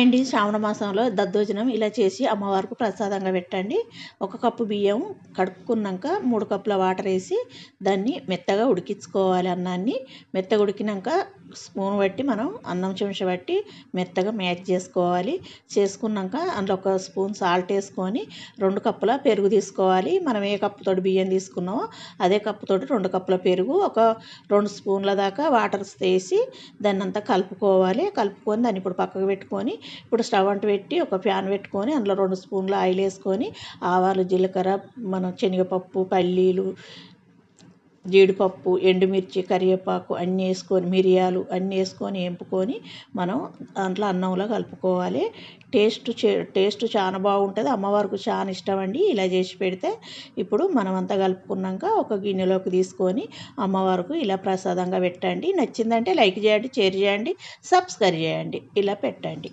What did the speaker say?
అండి, శ్రావణ మాసంలో దద్దోజనం ఇలా చేసి అమ్మవారికి ప్రసాదంగా పెట్టండి. 1 కప్పు బియ్యం కడుక్కున్నాక 3 కప్పుల వాటర్ వేసి దాన్ని మెత్తగా ఉడికించుకోవాలి. అన్నాన్ని మెత్తగా ఉడికినాక స్పూన్ బట్టి మనం అన్నం చెంచా బట్టి మెత్తగా మ్యాష్ చేసుకోవాలి. చేసుకున్నాక అందులో 1 స్పూన్ సాల్ట్ వేసుకొని 2 కప్పుల పెరుగు తీసుకోవాలి. మనం ఏ కప్పుతోటి బియ్యం తీసుకున్నామో అదే కప్పుతోటి 2 కప్పుల పెరుగు, ఒక 2 స్పూన్ల దాకా వాటర్ వేసి దాన్ని అంతా కలుపుకోవాలి. కలుపుకొని దాన్ని ఇప్పుడు పక్కకు పెట్టుకొని ఇప్పుడు స్టవ్ అంటు పెట్టి ఒక ప్యాన్ పెట్టుకొని అందులో 2 స్పూన్ల ఆయిల్ వేసుకొని ఆవాలు, జీలకర్ర, మన శనగపప్పు, పల్లీలు, జీడిపప్పు, ఎండుమిర్చి, కరివేపాకు అన్నీ వేసుకొని, మిరియాలు అన్నీ వేసుకొని వేపుకొని మనం దాంట్లో అన్నంలో కలుపుకోవాలి. టేస్ట్ చాలా బాగుంటుంది. అమ్మవారికి చాలా ఇష్టం అండి ఇలా చేసి పెడితే. ఇప్పుడు మనం అంతా కలుపుకున్నాక ఒక గిన్నెలోకి తీసుకొని అమ్మవారికి ఇలా ప్రసాదంగా పెట్టండి. నచ్చిందంటే లైక్ చేయండి, షేర్ చేయండి, సబ్స్క్రైబ్ చేయండి. ఇలా పెట్టండి.